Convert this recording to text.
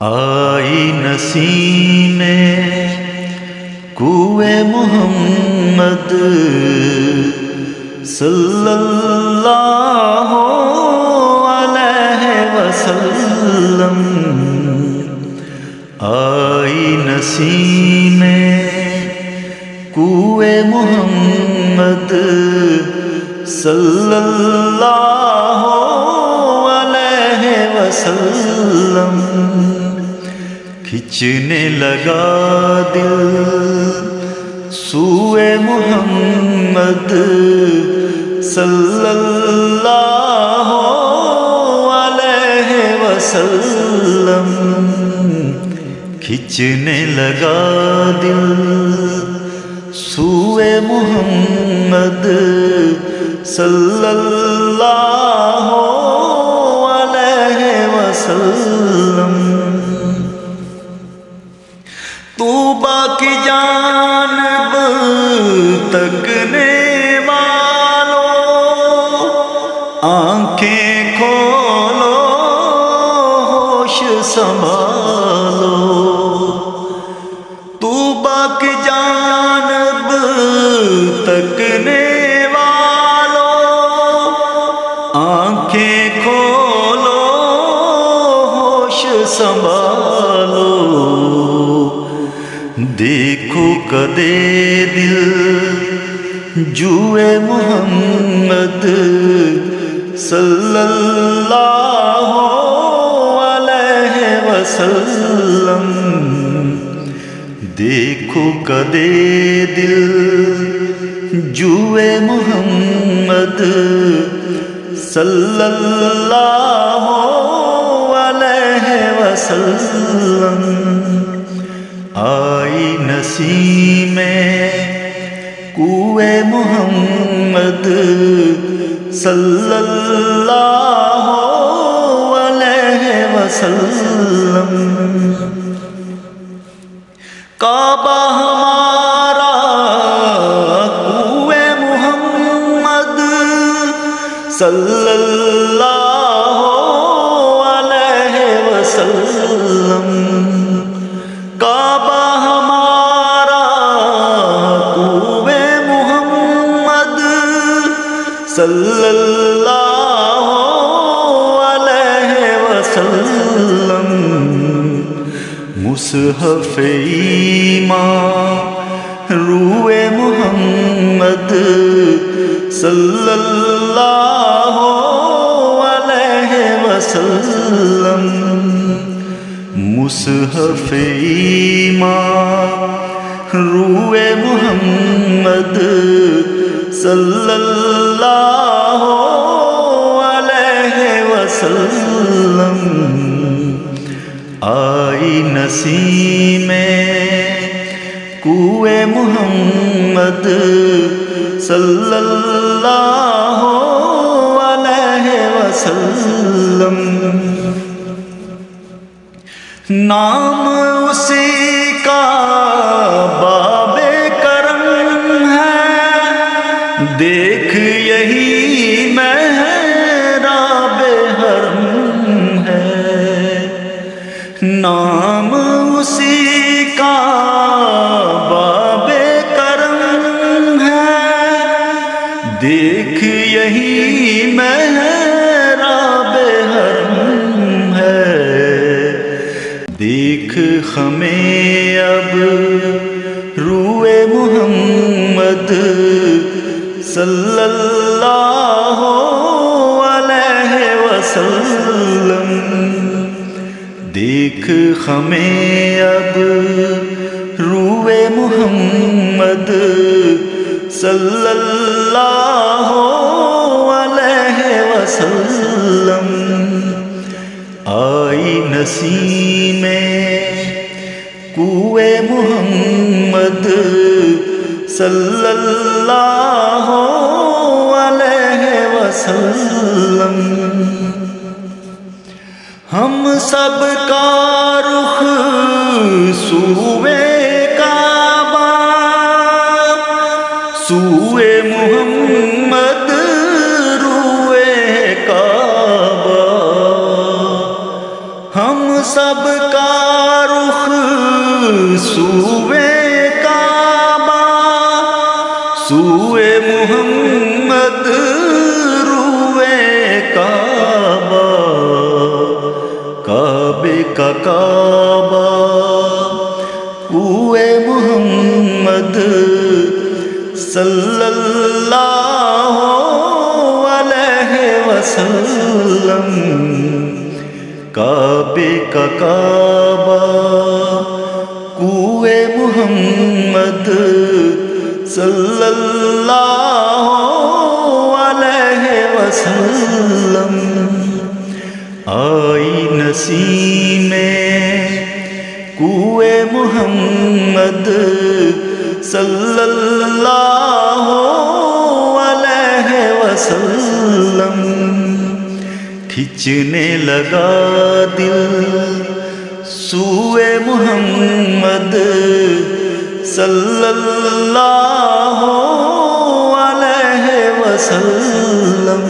آئی نسیم کوئے محمد صلی اللہ علیہ وسلم، آئی نسیم کوئے محمد صلی اللہ علیہ وسلم، کھچنے لگا دل سوئے محمد صلی اللہ علیہ وسلم، کھچنے لگا دل سوئے محمد صلی اللہ علیہ وسلم۔ طوبیٰ کی جانب تکنے والوں، آنکھیں کھولو ہوش سنبھالو، طوبیٰ کی جانب تکنے والوں، آنکھیں کھولو ہوش سنبھالو، دیکھو کدے دل جوئے محمد صلی اللہ علیہ وسلم، دیکھو کدے دل جوئے محمد صلی اللہ علیہ وسلم، آئی نسیم کوئے محمد صلی اللہ علیہ وسلم، کعبہ ہمارا کوئے محمد صلی اللہ علیہ وسلم، کعبہ ہمارا کوئے محمد صلی اللہ علیہ وسلم، مصحف ایمان روئے محمد صلی اللہ علیہ وسلم، مصحف ایمان روئے محمد صلی اللہ علیہ وسلم، آئی نسیم کوئے محمد صلی اللہ علیہ وسلم، نام اسی کا باب کرم ہے، دیکھ یہی محراب حرم ہے، نام اسی کا باب کرم ہے، دیکھ یہی محراب حرم ہے، دیکھ ہمیں اب روئے محمد صلی اللہ علیہ وسلم، دیکھ ہمیں اب روئے محمد صلی اللہ علیہ وسلم، آئی نسیم کوئے محمد صلی اللہ علیہ وسلم، ہم سب کا رخ سوئے کعبہ، سوئے محمد روئے کعبہ، ہم سب کا رخ سوئے کعبہ، سوئے محمد روئے کعبہ، کعبے کا کعبہ کوئے محمد صلی اللہ علیہ وسلم، کعبے کا کعبہ کوئے محمد صلی اللہ علیہ وسلم، آئی نسیم کوئے محمد صلی اللہ علیہ وسلم، کھنچنے لگا دل سوئے محمد صلی اللہ علیہ وسلم۔